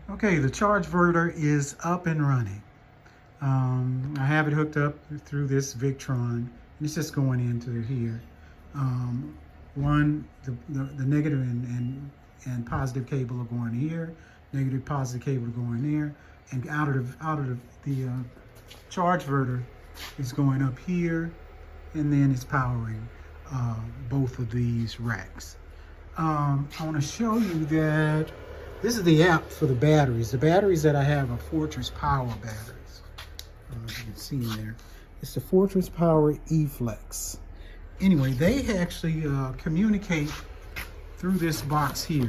Okay, the Chargeverter is up and running. I have it hooked up through this Victron, and it's just going into here. The negative and positive cable are going here. Negative, positive cable are going there, and out of the Chargeverter is going up here, and then it's powering both of these racks. I want to show you that this is the app for the batteries. The batteries that I have are Fortress Power batteries. As you can see there, it's the Fortress Power E-Flex. Anyway, they actually communicate through this box here.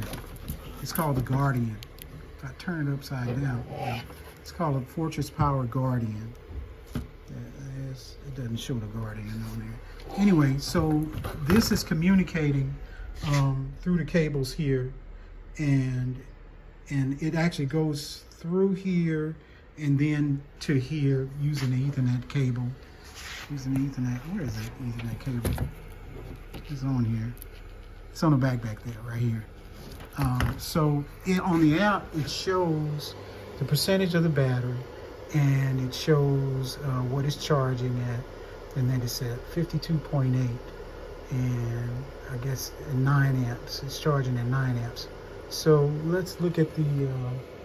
It's called the Guardian. If I turn it upside down, it's called a Fortress Power Guardian. It doesn't show the Guardian on there. Anyway, so this is communicating through the cables here, and it actually goes through here and then to here using the Ethernet cable. Using the Ethernet, where is that Ethernet cable? It's on here. It's on the back there, right here. So on the app, it shows the percentage of the battery, and it shows what it's charging at, and then it's at 52.8, and I guess 9 amps. It's charging at 9 amps. So let's look at the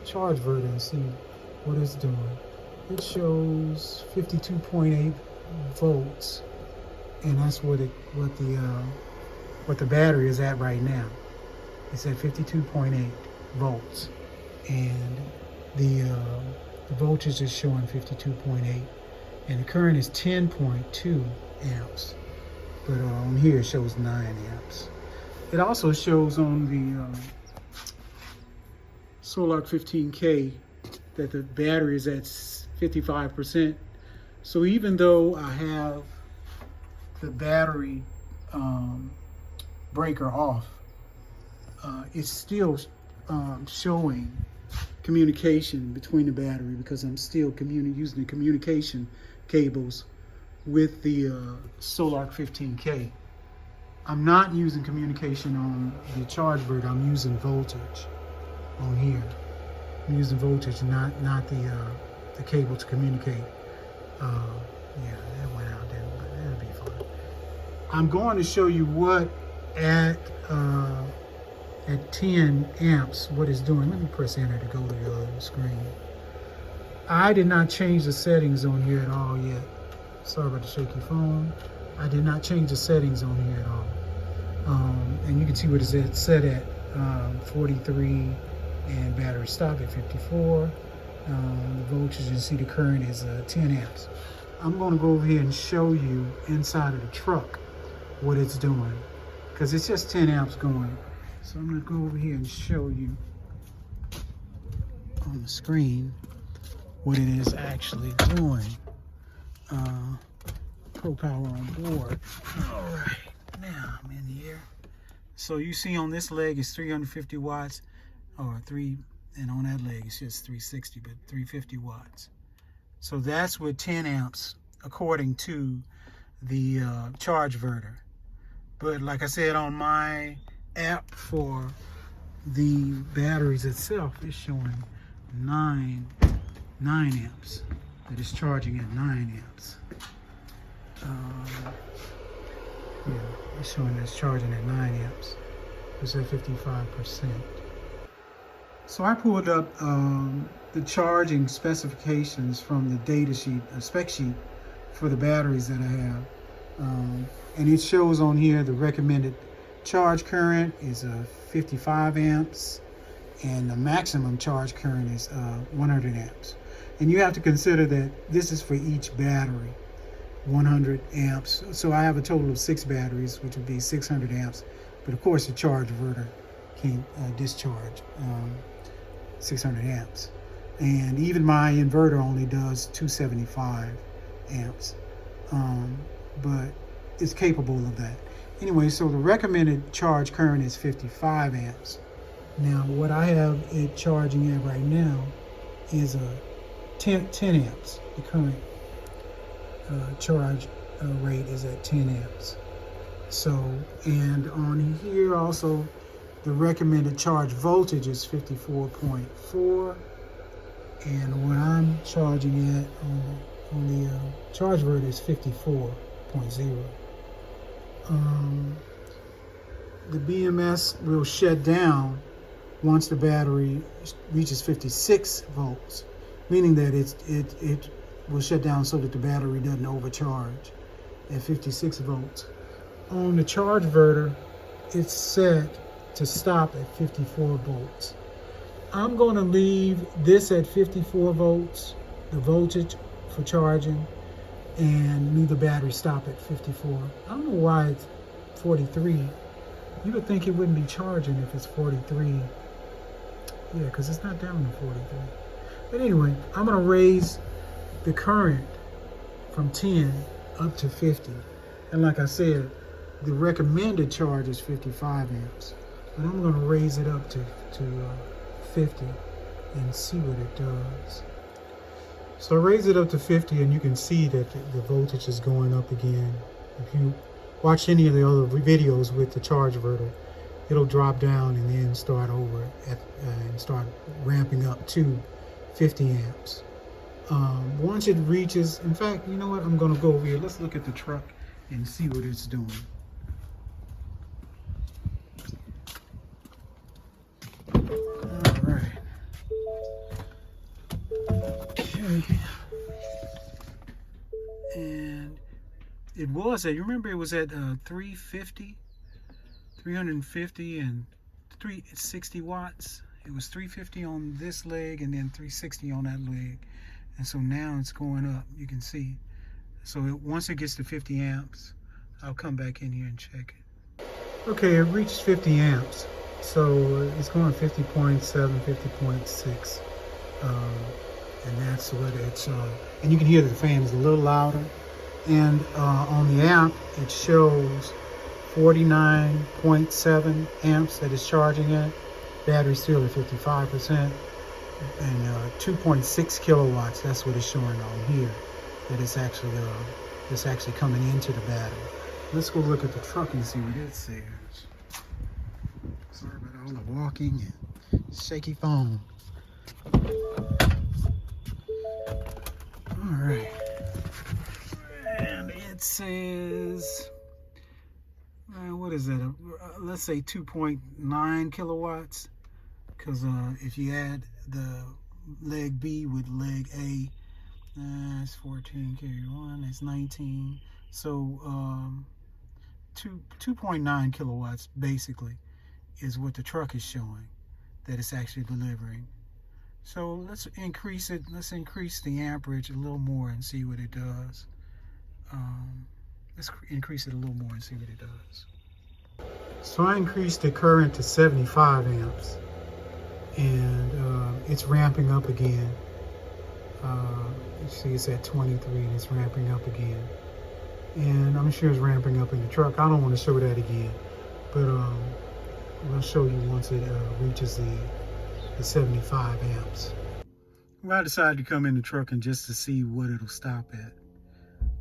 Chargeverter and see what it's doing. It shows 52.8 volts, and that's what the battery is at right now. It's at 52.8 volts, and the voltage is showing 52.8, and the current is 10.2 amps. But on here it shows 9 amps. It also shows on the Solar 15K that the battery is at 55%. So even though I have the battery breaker off, it's still showing communication between the battery, because I'm still using the communication cables with the Solar 15K. I'm not using communication on the Chargeverter. I'm using voltage on here. I'm using voltage, not the cable to communicate. Yeah, that went out there, but that'll be fun. I'm going to show you what at 10 amps what it's doing. Let me press enter to go to the other screen. I did not change the settings on here at all yet. Sorry about the shaky phone. I did not change the settings on here at all. And you can see what it's set at 43, and battery stock at 54. The voltage, you see the current is 10 amps. I'm going to go over here and show you inside of the truck what it's doing, because it's just 10 amps going. So I'm going to go over here and show you on the screen what it is actually doing. Pro Power on board. All right, now I'm in here. So you see on this leg is 350 watts, or and on that leg it's just 360, but 350 watts. So that's with 10 amps according to the Chargeverter. But like I said, on my app for the batteries itself, it's showing 9 amps. That is charging at 9 amps. Yeah, it's showing it's charging at 9 amps. It's at 55%. So I pulled up the charging specifications from the data sheet, a spec sheet for the batteries that I have. And it shows on here the recommended charge current is 55 amps, and the maximum charge current is 100 amps. And you have to consider that this is for each battery, 100 amps. So I have a total of 6 batteries, which would be 600 amps. But of course the Chargeverter can discharge 600 amps. And even my inverter only does 275 amps. But it's capable of that. Anyway, so the recommended charge current is 55 amps. Now what I have it charging at right now is 10 amps. The current charge rate is at 10 amps. So, and on here also The recommended charge voltage is 54.4, and what I'm charging at on the Chargeverter is 54.0. The BMS will shut down once the battery reaches 56 volts, meaning that it will shut down so that the battery doesn't overcharge at 56 volts. On the Chargeverter, it's set to stop at 54 volts. I'm going to leave this at 54 volts, the voltage for charging, and leave the battery stop at 54. I don't know why it's 43. You would think it wouldn't be charging if it's 43. Yeah, because it's not down to 43. But anyway, I'm going to raise the current from 10 up to 50. And like I said, the recommended charge is 55 amps. But I'm going to raise it up to 50 and see what it does. So I raise it up to 50 and you can see that the voltage is going up again. If you watch any of the other videos with the Chargeverter, it'll drop down and then start over and start ramping up to 50 amps. Once it reaches, in fact, you know what? I'm going to go over here. Let's look at the truck and see what it's doing. And it was at, you remember it was at 350 and 360 watts. It was 350 on this leg and then 360 on that leg. And so now it's going up, you can see. So once it gets to 50 amps, I'll come back in here and check it. Okay, it reached 50 amps. So it's going 50.7, 50.6. And that's what it's, and you can hear the fan is a little louder. And on the app, it shows 49.7 amps that it's charging at. Battery still at 55%. And 2.6 kilowatts, that's what it's showing on here. That it's actually coming into the battery. Let's go look at the truck and see what it says. Sorry about all the walking and shaky phone. All right, and it says, what is that? Let's say 2.9 kilowatts, because if you add the leg B with leg A, that's 14 carry 1, that's 19. So 2.9 kilowatts basically is what the truck is showing that it's actually delivering. So let's increase it. Let's increase the amperage a little more and see what it does. Let's increase it a little more and see what it does. So I increased the current to 75 amps, and it's ramping up again. You see it's at 23 and it's ramping up again. And I'm sure it's ramping up in the truck. I don't want to show that again, but I'll show you once it reaches the 75 amps. Well, I decided to come in the truck and just to see what it'll stop at.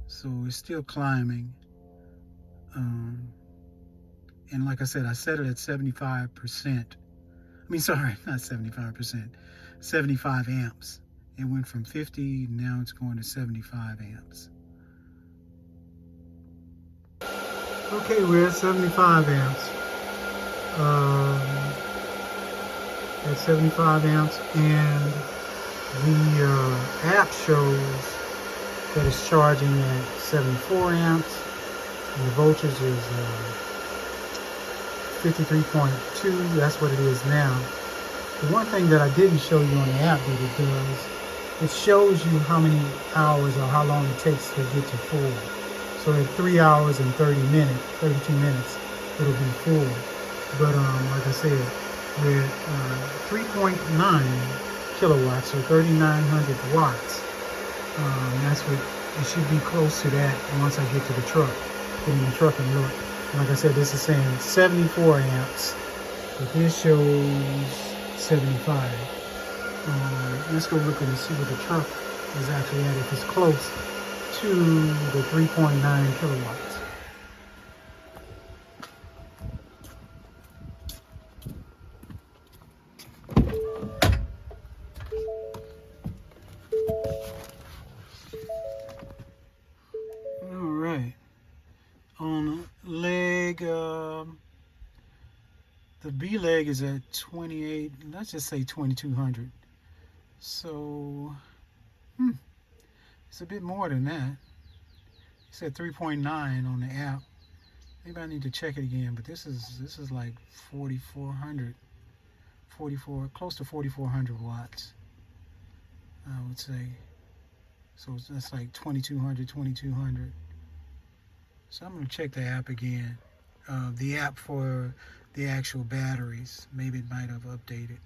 So it's still climbing. And like I said, I set it at 75%. I mean, sorry, not 75%, 75 amps. It went from 50, now it's going to 75 amps. Okay, we're at 75 amps. At 75 amps, and the app shows that it's charging at 74 amps, and the voltage is 53.2. That's what it is now. The one thing that I didn't show you on the app that it does, it shows you how many hours or how long it takes to get to full. So at 3 hours and 32 minutes, it'll be full. But like I said, we're 3.9 kilowatts, or 3,900 watts. That's what it should be, close to that once I get to the truck. Get in the truck and look. And like I said, this is saying 74 amps, but this shows 75. Let's go look and see what the truck is actually at, if it's close to the 3.9 kilowatts. The B leg is at 28, let's just say 2200. So, it's a bit more than that. It said 3.9 on the app. Maybe I need to check it again, but this is like 4400, close to 4400 watts, I would say. So that's like 2200. So I'm gonna check the app again. The app for the actual batteries. Maybe it might have updated.